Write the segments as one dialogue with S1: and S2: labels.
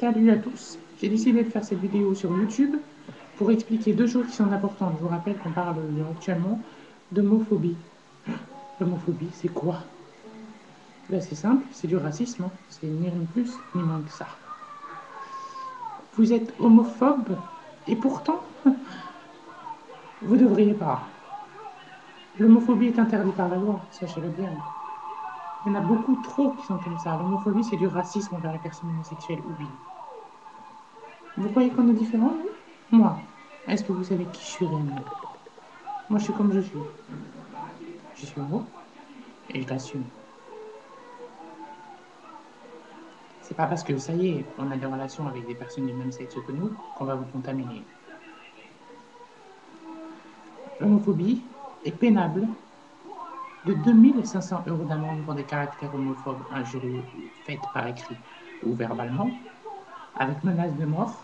S1: Salut à tous. J'ai décidé de faire cette vidéo sur YouTube pour expliquer deux choses qui sont importantes. Je vous rappelle qu'on parle actuellement d'homophobie. L'homophobie, c'est quoi? Ben, c'est simple, c'est du racisme, hein. C'est ni rien de plus ni moins que ça. Vous êtes homophobe et pourtant, vous devriez pas. L'homophobie est interdite par la loi, sachez-le bien. Il y en a beaucoup trop qui sont comme ça. L'homophobie, c'est du racisme envers les personnes homosexuelles ou bi. Vous croyez qu'on est différents, nous? Moi, est-ce que vous savez qui je suis réellement? Moi, je suis comme je suis. Je suis homo et je l'assume. C'est pas parce que ça y est, on a des relations avec des personnes du même sexe que nous qu'on va vous contaminer. L'homophobie est pénable de 2 500 € d'amende pour des caractères homophobes injurieux faits par écrit ou verbalement, avec menace de mort,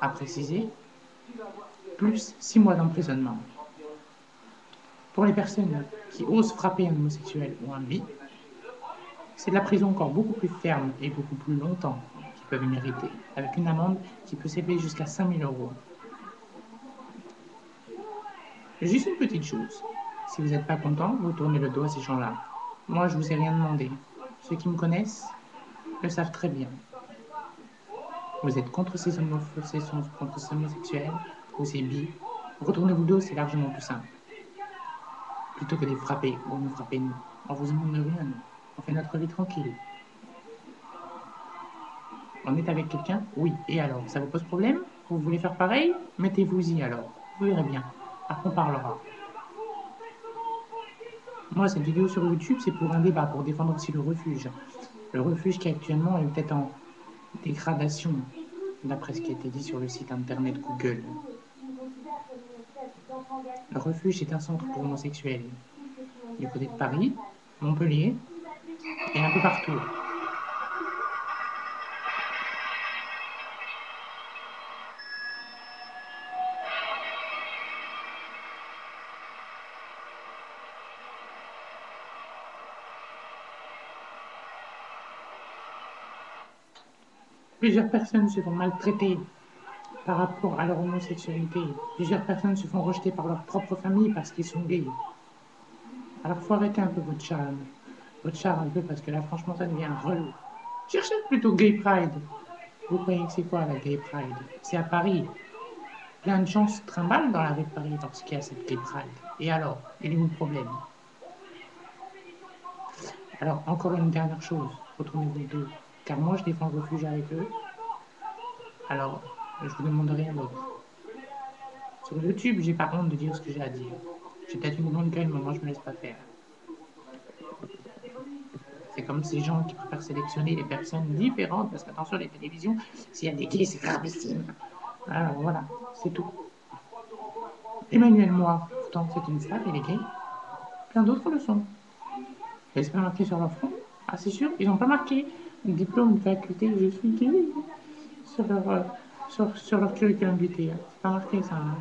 S1: à préciser, plus 6 mois d'emprisonnement. Pour les personnes qui osent frapper un homosexuel ou un bi, c'est de la prison encore beaucoup plus ferme et beaucoup plus longtemps qu'ils peuvent mériter, avec une amende qui peut s'élever jusqu'à 5 000 €. Juste une petite chose. Si vous n'êtes pas content, vous tournez le dos à ces gens-là. Moi, je vous ai rien demandé. Ceux qui me connaissent le savent très bien. Vous êtes contre contre ces homosexuels ou ces bi. Retournez-vous le dos, c'est largement plus simple. Plutôt que de les frapper ou nous frapper nous. On vous demande rien, nous. On fait notre vie tranquille. On est avec quelqu'un? Oui. Et alors, ça vous pose problème? Vous voulez faire pareil? Mettez-vous-y alors. Vous verrez bien. Après, on parlera. Moi, cette vidéo sur YouTube, c'est pour un débat, pour défendre aussi le refuge. Le refuge qui actuellement est peut-être en dégradation, d'après ce qui a été dit sur le site internet Google. Le refuge est un centre pour homosexuels, du côté de Paris, Montpellier et un peu partout. Plusieurs personnes se font maltraiter par rapport à leur homosexualité. Plusieurs personnes se font rejeter par leur propre famille parce qu'ils sont gays. Alors faut arrêter un peu votre charme. Votre charme un peu parce que là franchement ça devient relou. Cherchez plutôt Gay Pride. Vous croyez que c'est quoi la Gay Pride? C'est à Paris. Plein de gens se trimballent dans la rue de Paris lorsqu'il y a cette Gay Pride. Et alors, il est où le problème? Alors encore une dernière chose, retournez-vous le dos. Car moi je défends le refuge avec eux. Alors, je vous demande rien d'autre. Sur YouTube, j'ai pas honte de dire ce que j'ai à dire. J'ai peut-être une grande gueule, mais moi je me laisse pas faire. C'est comme ces gens qui préfèrent sélectionner les personnes différentes, parce qu'attention, les télévisions, s'il y a des gays, c'est gravissime. Alors voilà, c'est tout. Emmanuel Moir, pourtant c'est une femme, il est gay. Plein d'autres le sont. Et c'est pas marqué sur leur front. Ah, c'est sûr, ils n'ont pas marqué diplôme de faculté, je suis gay, sur leur curriculum vitae. C'est pas marqué ça, hein.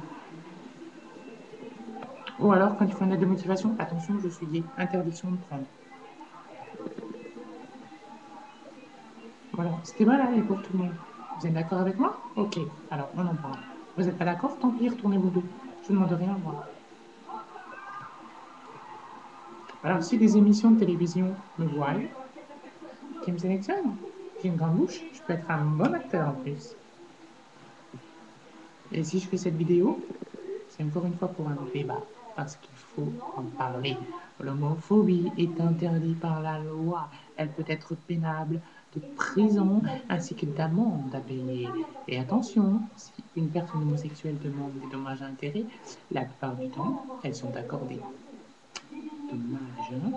S1: Ou alors, quand ils font une lettre de motivation, attention, je suis gay, interdiction de prendre. Voilà, c'était mal et pour tout le monde. Vous êtes d'accord avec moi? Ok, alors on en parle. Vous n'êtes pas d'accord? Tant pis, retournez-vous deux. Je ne demande rien, moi. Alors, si des émissions de télévision me voient, qui me sélectionnent, j'ai une grande bouche, je peux être un bon acteur en plus. Et si je fais cette vidéo, c'est encore une fois pour un débat, parce qu'il faut en parler. L'homophobie est interdite par la loi. Elle peut être pénable de prison ainsi que d'amende à payer. Et attention, si une personne homosexuelle demande des dommages à intérêts, la plupart du temps, elles sont accordées. Dommage, hein?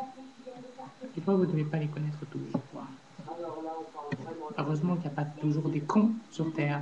S1: Des fois, vous ne devez pas les connaître tous, je crois. Heureusement qu'il n'y a pas toujours des cons sur Terre.